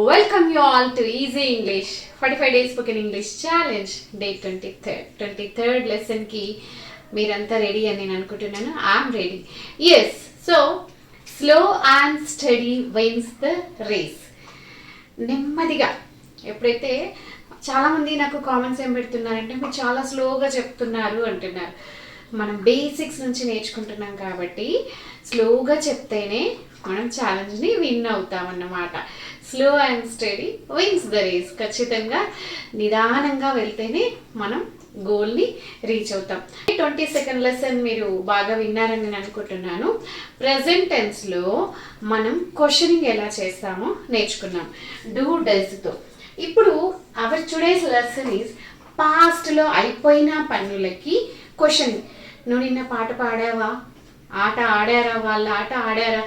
Welcome you all to Easy English 45 Days Spoken English Challenge Day 23rd lesson ki meeranta ready ani nenu anukuntunnanu. I am ready. Yes, so slow and steady wins the race. నెమ్మదిగా ఎప్పుడైతే చాలామంది నాకు comments ఏం పెడుతున్నారంటే మీరు చాలా స్లోగా చెప్తున్నారు అంటున్నారు. మనం బేసిక్స్ నుంచి నేర్చుకుంటున్నాం కాబట్టి స్లోగా చెప్తేనే మనం ఛాలెంజ్ని విన్ అవుతామన్నమాట. Slow and study wins the race. ఖచ్చితంగా నిదానంగా వెళ్తేనే మనం గోల్ని రీచ్ అవుతాం. 22nd లెసన్ మీరు బాగా విన్నారని నేను అనుకుంటున్నాను. ప్రెజెంట్ టెన్స్లో మనం క్వశ్చనింగ్ ఎలా చేస్తామో నేర్చుకున్నాం డూ డస్తో. ఇప్పుడు అవర్ టుడేస్ లెసన్ ఈజ్ పాస్ట్లో అయిపోయిన పనులకి క్వశ్చనింగ్. నువ్వు నిన్న పాట పాడావా, ఆట ఆడారా, వాళ్ళ ఆట ఆడారా,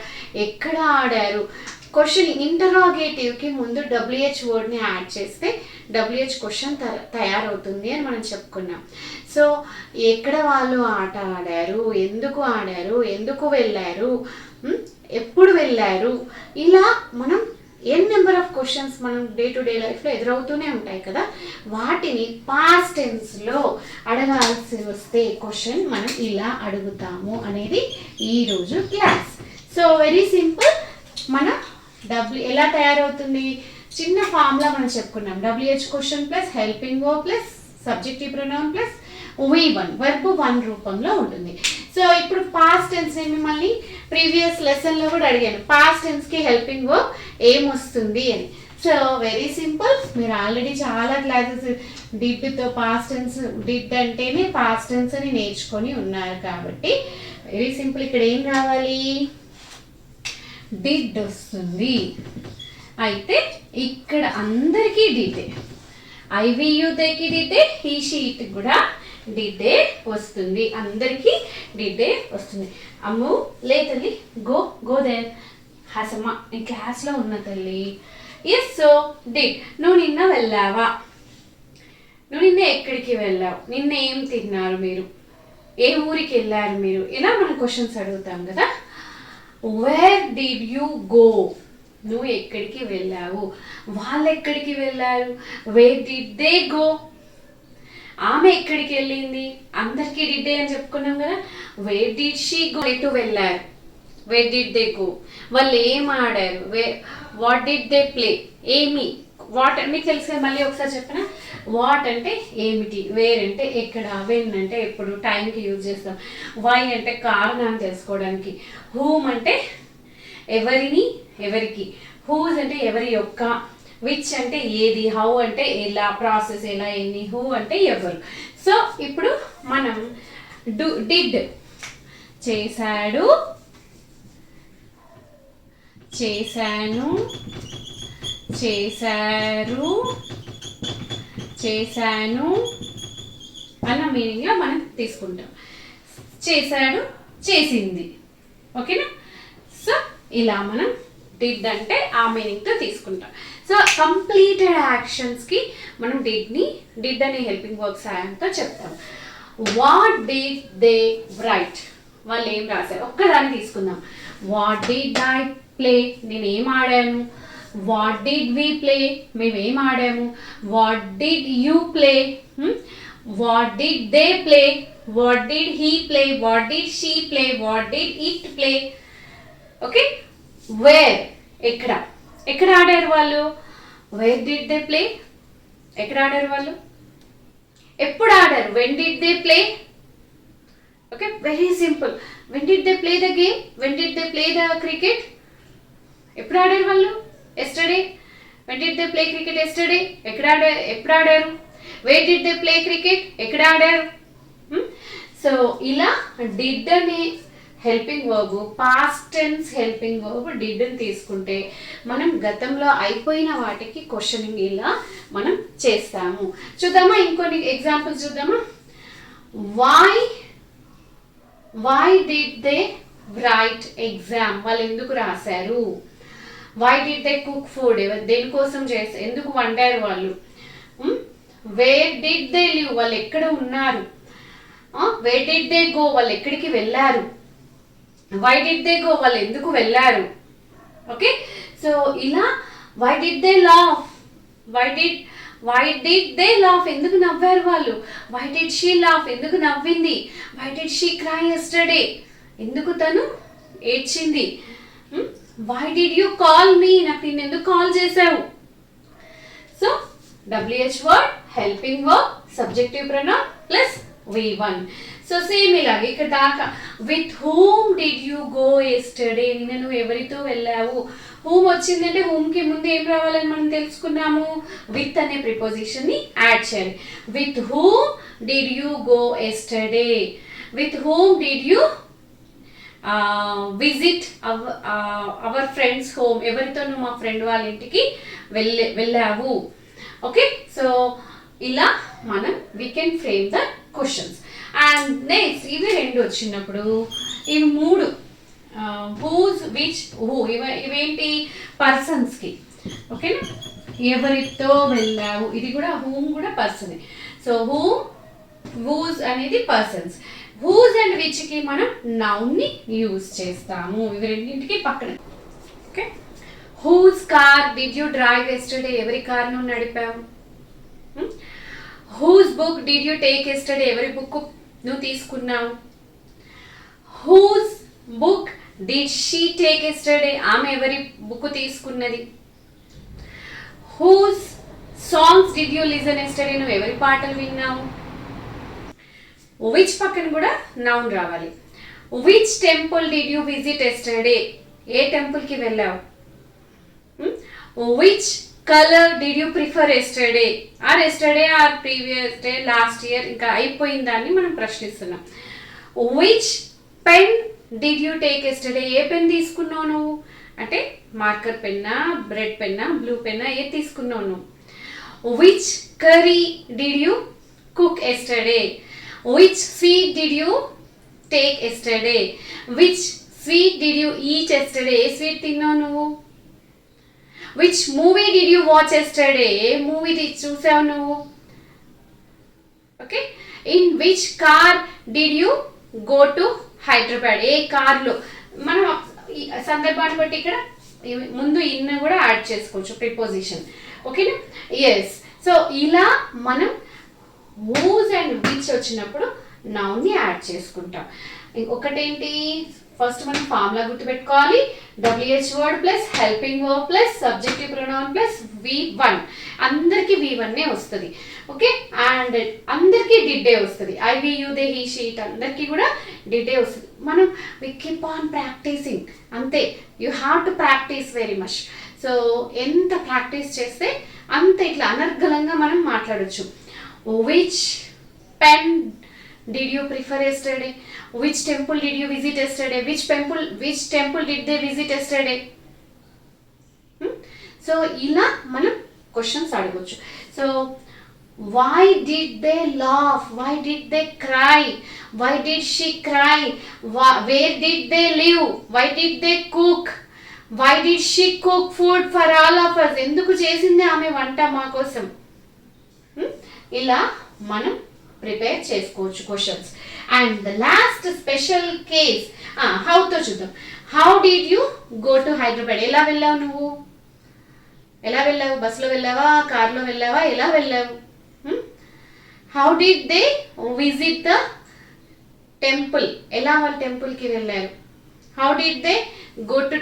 ఎక్కడ ఆడారు, క్వశ్చన్ ఇంటరాగేటివ్కి ముందు WH వర్డ్ని యాడ్ చేస్తే WH క్వశ్చన్ తయారవుతుంది అని మనం చెప్పుకున్నాం. సో ఎక్కడ వాళ్ళు ఆట ఆడారు, ఎందుకు వెళ్ళారు, ఎప్పుడు వెళ్ళారు, ఇలా మనం నెంబర్ ఆఫ్ క్వశ్చన్స్ మనం డే టు డే లైఫ్లో ఎదురవుతూనే ఉంటాయి కదా. వాటిని పాస్ట్ టెన్స్లో అడగాల్సి వస్తే క్వశ్చన్ మనం ఇలా అడుగుతాము అనేది ఈరోజు క్లాస్. So very simple. మన ఎలా తయారవుతుంది, చిన్న ఫార్ములా మనం చెప్పుకున్నాం. WH question plus helping verb plus subjective pronoun plus V1 verb 1 రూపంలో ఉంటుంది. సో ఇప్పుడు పాస్ట్ టెన్స్ మిమ్మల్ని ప్రీవియస్ లెసన్లో కూడా అడిగాను, పాస్ట్ టెన్స్కి హెల్పింగ్ వర్బ్ ఏమొస్తుంది అని. So very simple. మీరు ఆల్రెడీ చాలా క్లాసెస్ డిడ్తో పాస్ట్ టెన్స్, డిడ్ అంటేనే పాస్ట్ టెన్స్ అని నేర్చుకొని ఉన్నారు కాబట్టి వెరీ సింపుల్. ఇక్కడ ఏం రావాలి, డిడ్ వస్తుంది. అయితే ఇక్కడ అందరికీ డిడ్డే, IVUకి డిడ్డే, హీ షీట్ కూడా డిడ్డే వస్తుంది. అందరికీ డిడ్డే వస్తుంది. అమ్ము లే తల్లి, గో దేర్ హాసమ్మ, నీ క్లాస్లో ఉన్న తల్లి. Yes, so did. నువ్వు నిన్న వెళ్ళావా, నువ్వు నిన్న ఎక్కడికి వెళ్ళావు, నిన్న ఏం తిన్నారు మీరు, ఏ ఊరికి వెళ్ళారు మీరు, ఇలా మనం క్వశ్చన్స్ అడుగుతాం కదా. వేర్ డిడ్ యూ గో, నువ్వు ఎక్కడికి వెళ్ళావు, వాళ్ళు ఎక్కడికి వెళ్ళారు, వేర్ డిడ్ దే గో, ఆమె ఎక్కడికి వెళ్ళింది, అందరికీ డిడ్ అని చెప్పుకున్నాం కదా. వేర్ డిడ్ షీ గో, ఎటు వెళ్ళారు, వేర్ డిడ్ దే గో, వాళ్ళు ఏం ఆడారు, వాట్ డిడ్ దే ప్లే, ఏమి, వాట్ మీకు తెలుసు కదా, మళ్ళీ ఒకసారి చెప్పిన. వాట్ అంటే ఏమిటి, వేర్ అంటే ఎక్కడ, వెన్ అంటే ఎప్పుడు, టైంకి యూజ్ చేస్తాం, వై అంటే కారణాన్ని తెలుసుకోవడానికి, హూమ్ అంటే ఎవరికి, హూజ్ అంటే ఎవరి యొక్క, విచ్ అంటే ఏది, హౌ అంటే ఎలా, ప్రాసెస్ ఎలా, ఎన్ని, హూ అంటే ఎవరు. సో ఇప్పుడు మనం డిడ్ చేశాడు, చేశాను, చేశారు, చేశాను అన్న మీనింగ్లో మనం తీసుకుంటాం. చేశాడు, చేసింది, ఓకేనా. సో ఇలా మనం డిడ్ అంటే ఆ మీనింగ్తో తీసుకుంటాం. సో కంప్లీటెడ్ యాక్షన్స్కి మనం డిడ్ అనే హెల్పింగ్ వర్బ్ సాయంతో చెప్తాం. వాట్ డిడ్ దే రైట్, వాళ్ళు ఏం రాశారు, ఒక్కదాన్ని తీసుకుందాం. వాట్ డిడ్ ఐ ప్లే, నేను ఏం ఆడాను. వాట్ డిడ్ వి ప్లే, మేమేం ఆడాము. What did you play, what did they play, what did he play, what did she play, what did it play. Okay. Where ఎక్కడ ఆడారు వాళ్ళు, వేర్ డిడ్ దే ప్లే, ఎక్కడ ఆడారు వాళ్ళు, ఎప్పుడు ఆడారు, when did they play. Okay, very simple. When did they play the game, when did they play the cricket, ఎప్పుడు ఆడారు వాళ్ళు, yesterday. When did they play cricket yesterday, ఎప్పుడు ఆడారు. Where did they play cricket, ఎక్కడ ఆడారు. So ఇలా did అనే helping verb, past tense helping verb డిడ్ని తీసుకుంటే మనం గతంలో అయిపోయిన వాటికి క్వశ్చనింగ్ ఇలా మనం చేస్తాము. చూద్దామా, ఇంకొన్ని ఎగ్జాంపుల్స్ చూద్దామా. Why did they write exam, వాళ్ళు ఎందుకు రాశారు. Why did they cook food, దేనికోసం చేస్తారు, ఎందుకు వండారు వాళ్ళు. వేర్ డిడ్ దే లివ్, వాళ్ళు ఎక్కడ ఉన్నారు. వేర్ డిడ్ దే గో, వాళ్ళు ఎక్కడికి వెళ్ళారు. వై డిడ్ దే గో, వాళ్ళు ఎందుకు వెళ్ళారు. ఓకే. సో ఇలా why did they laugh, why did they laugh, ఎందుకు నవ్వారు వాళ్ళు. వై డిడ్ షీ లాఫ్, ఎందుకు నవ్వింది. Why did she cry yesterday, ఎందుకు తను ఏడ్చింది. Why did you call me, నాకు నేను ఎందుకు కాల్ చేసావు. So WH word, helping verb, subjective pronoun plus V1. So same ఇలాగే ఇక్కడ దాకా. With whom did you go yesterday, నిన్న నువ్వు ఎవరితో వెళ్ళావు. హూమ్ వచ్చిందంటే హూమ్ కి ముందు ఏం రావాలని మనం తెలుసుకున్నాము, విత్ అనే ప్రిపోజిషన్ ని యాడ్ చేయాలి. With whom did you go yesterday, with whom did you visit our friends home, ఎవరితో నువ్వు మా ఫ్రెండ్ వాళ్ళ ఇంటికి వెళ్ళావు. ఓకే, సో ఇలా మనం we can frame the questions. And next ఇవి రెండు వచ్చినప్పుడు ఇవి మూడు హూస్, విచ్, హూ, ఇవేంటి పర్సన్స్కి. ఓకేనా, ఎవరితో వెళ్ళావు, ఇది కూడా హూమ్ కూడా పర్సనే. సో హూమ్, హూస్ అనేది పర్సన్స్. హూస్ అండ్ విచ్ కి మనం నౌన్ ని యూజ్ చేస్తాము, ఇవి రెండింటికి పక్కన. Okay, whose car did you drive yesterday, ఎవరి కార్ నువ్వు నడిపావు. Whose book did you take yesterday, ఎవరి బుక్ నువ్వు తీసుకున్నావు. Whose book did she take yesterday, ఆమె ఎవరి బుక్ తీసుకున్నది. Whose songs did you listen yesterday, నువ్వు ఎవరి పాటలు విన్నావు. విచ్ పక్కన కూడా నౌన్ రావాలి. Which temple did you visit yesterday, ఏ టెంపుల్ కి వెళ్ళావు. Which colour did you prefer yesterday, or yesterday or previous day, last year, ఇంకా అయిపోయిన దాన్ని మనం ప్రశ్నిస్తున్నాం. Which pen did you take yesterday, ఏ పెన్ తీసుకున్నావు నువ్వు, అంటే మార్కర్ పెన్నా, బ్రెడ్ పెన్నా, బ్లూ పెన్నా, ఏ తీసుకున్నావు నువ్వు. Which curry did you cook yesterday, which sweet did you take yesterday, which sweet did you eat yesterday, ఏ స్వీట్ తిన్నావు నువ్వు. Which movie did you watch yesterday, ఏ మూవీ చూసావు నువ్వు. Okay, in which car did you go to Hyderabad, ఏ కార్లో. మనం సందర్భాన్ని బట్టి ఇక్కడ ముందు ఇన్ కూడా యాడ్ చేసుకోవచ్చు ప్రిపోజిషన్. ఓకేనా, ఎస్. సో ఇలా మనం హూస్ అండ్ విచ్ వచ్చినప్పుడు నౌన్ ని యాడ్ చేసుకుంటాం. ఒకటేంటి, ఫస్ట్ మనం ఫార్ములా గుర్తుపెట్టుకోవాలి. WH word plus helping verb plus subjective pronoun plus V1. అందరికి V1 వస్తుంది. ఓకే, అండ్ అందరికి డిడ్ వస్తుంది. I, we, you, they, he, she, it అందరికి కూడా డిడ్ వస్తుంది. మనం వి కీప్ ఆన్ ప్రాక్టీసింగ్, అంతే. You have to practice very much. So ఎంత ప్రాక్టీస్ చేస్తే అంత ఇట్లా అనర్గళంగా మనం మాట్లాడచ్చు. Which pen did you prefer yesterday, which temple did you visit yesterday, which temple did they visit yesterday. So ఇలా మనం క్వశ్చన్స్ అడగొచ్చు. So why did they laugh, why did they cry, why did she cry, where did they live, why did they cook, why did she cook food for all of us, ఎందుకు చేసింది ఆమె వంట మా కోసం. ఇలా మనం prepare చేసుకోవచ్చు questions. And the last special case హౌతో చూద్దాం. How did you go to Hyderabad, ఎలా వెళ్ళావు నువ్వు, ఎలా వెళ్ళావు, బస్సులో వెళ్ళావా, కార్లో వెళ్ళావా, ఎలా వెళ్ళావు. How did they visit the temple, ఎలా వాళ్ళు టెంపుల్కి వెళ్ళారు. How did they go to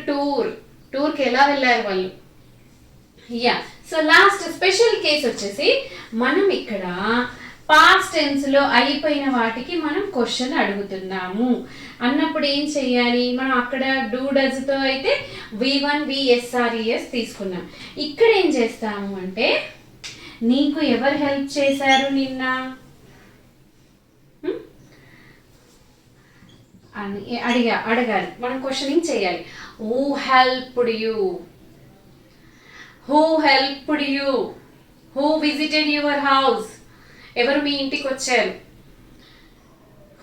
టూర్కి ఎలా వెళ్ళారు వాళ్ళు. Yeah, so last special case వచ్చేసి మనం ఇక్కడ పాస్ట్ టెన్స్ లో అయిపోయిన వాటికి మనం క్వశ్చన్ అడుగుతున్నాము అన్నప్పుడు ఏం చెయ్యాలి. మనం అక్కడ డూ డస్ తో అయితే V1 VSRES తీసుకున్నాం. ఇక్కడ ఏం చేస్తాము అంటే, నీకు ఎవరు హెల్ప్ చేశారు నిన్న అని అడగాలి. మనం క్వశ్చనింగ్ చేయాలి. Who helped you, who helped you, who visited your house, ఎవరు మీ ఇంటికి వచ్చారు.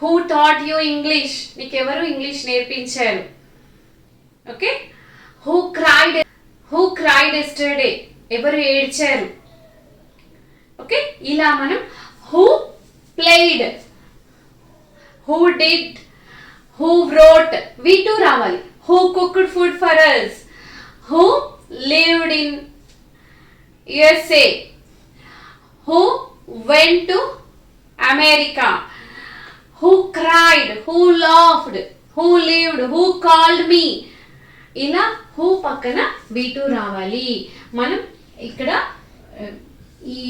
హూ టాట్ యూ ఇంగ్లీష్, నీకు ఎవరు ఇంగ్లీష్ నేర్పించారు. ఓకే, హూ క్రైడ్ ఎస్టర్డే, ఎవరు ఏడ్చారు. ఓకే, ఇలా మనం who played, who did, who wrote, V2 రావాలి. Who cooked food for us, who lived in USA. Who went to America? Who cried? Who laughed? Who lived? Who called me? ఇలా who పక్కన V2 రావాలి. మనం ఇక్కడ ఈ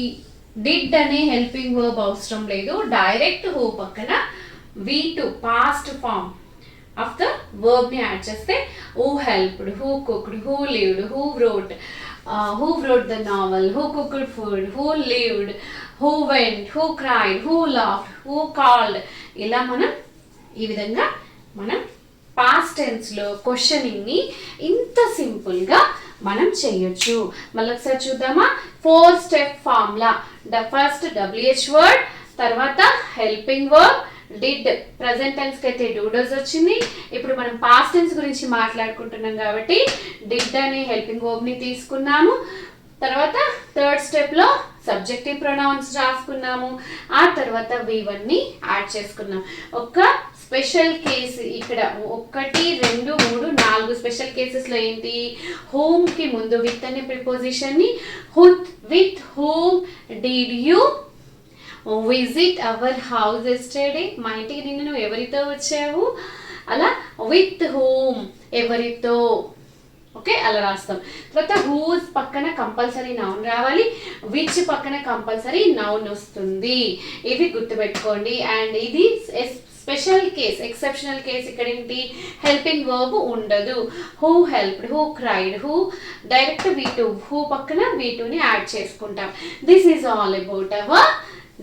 did అనే helping verb అవసరం లేదు. డైరెక్ట్ హూ పక్కన V2 past form of the verb ని యాడ్ చేస్తే who helped, who cooked, who lived, who wrote the novel, who cooked food, who lived, who went, who cried, who laughed, who called. ఇలా మనం ఈ విధంగా మనం past tense లో questioning ని ఇంత సింపుల్ గా మనం చేయొచ్చు. మళ్ళీ ఒకసారి చూద్దామా? 4 step formula. First WH word, తర్వాత helping verb, did present tense కి అయితే డూ డస్ వచ్చింది. ఇప్పుడు మనం పాస్ట్ టెన్స్ గురించి మాట్లాడుకుంటున్నాం కాబట్టి డిడ్ అనే హెల్పింగ్ వర్బ్ ని తీసుకున్నాము. తర్వాత థర్డ్ స్టెప్ లో సబ్జెక్టివ్ ప్రొనౌన్స్ రాసుకున్నాము. ఆ తర్వాత V1 ని యాడ్ చేసుకున్నాం. ఒక స్పెషల్ కేసు ఇక్కడ 1 2 3 4 స్పెషల్ కేసెస్ లో ఏంటి? హోమ్ కి ముందు విత్ అనే ప్రిపోజిషన్ ని with home did you visit our house yesterday? మా ఇంటికి నిన్న నువ్వు ఎవరితో వచ్చావు? అలా విత్ హోమ్ ఎవరితో, ఓకే అలా రాస్తాం. తర్వాత హూస్ పక్కన కంపల్సరీ నౌన్ రావాలి, విచ్ పక్కన కంపల్సరీ నౌన్ వస్తుంది. ఇవి గుర్తుపెట్టుకోండి. అండ్ ఇది స్పెషల్ కేస్, ఎక్సెప్షనల్ కేస్. ఇక్కడ ఏంటి? హెల్పింగ్ వర్బ్ ఉండదు. Who helped, who cried, who direct V2, who పక్కన V2 ని యాడ్ చేసుకుంటాం. This is all about our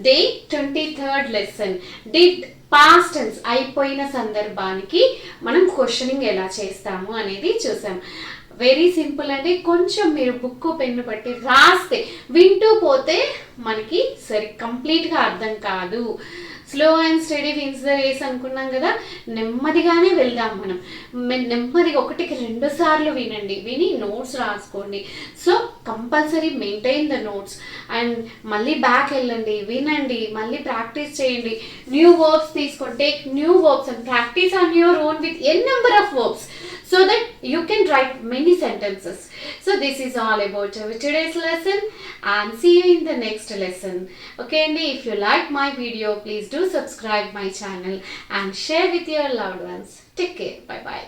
day 23rd lesson. Did past tense అయిపోయిన సందర్భానికి మనం క్వశ్చనింగ్ ఎలా చేస్తాము అనేది చూసాం. వెరీ సింపుల్ అండి. కొంచెం మీరు బుక్ పెన్ను పట్టి రాస్తే, వింటూ పోతే మనకి కంప్లీట్గా అర్థం కాదు. Slow and study wins the race అనుకున్నాం కదా, నెమ్మదిగానే వెళ్దాం మనం. నెమ్మదిగా 1కి 2 సార్లు వినండి, విని నోట్స్ రాసుకోండి. So compulsory maintain the notes. And మళ్ళీ బ్యాక్ వెళ్ళండి, వినండి, మళ్ళీ ప్రాక్టీస్ చేయండి. న్యూ వర్బ్స్ తీసుకోండి, take new verbs and practice on your own with n number of verbs so that you can write many sentences. So this is all about our today's lesson and see you in the next lesson. Okay, and if you like my video, please do subscribe my channel and share with your loved ones. Take care. Bye bye.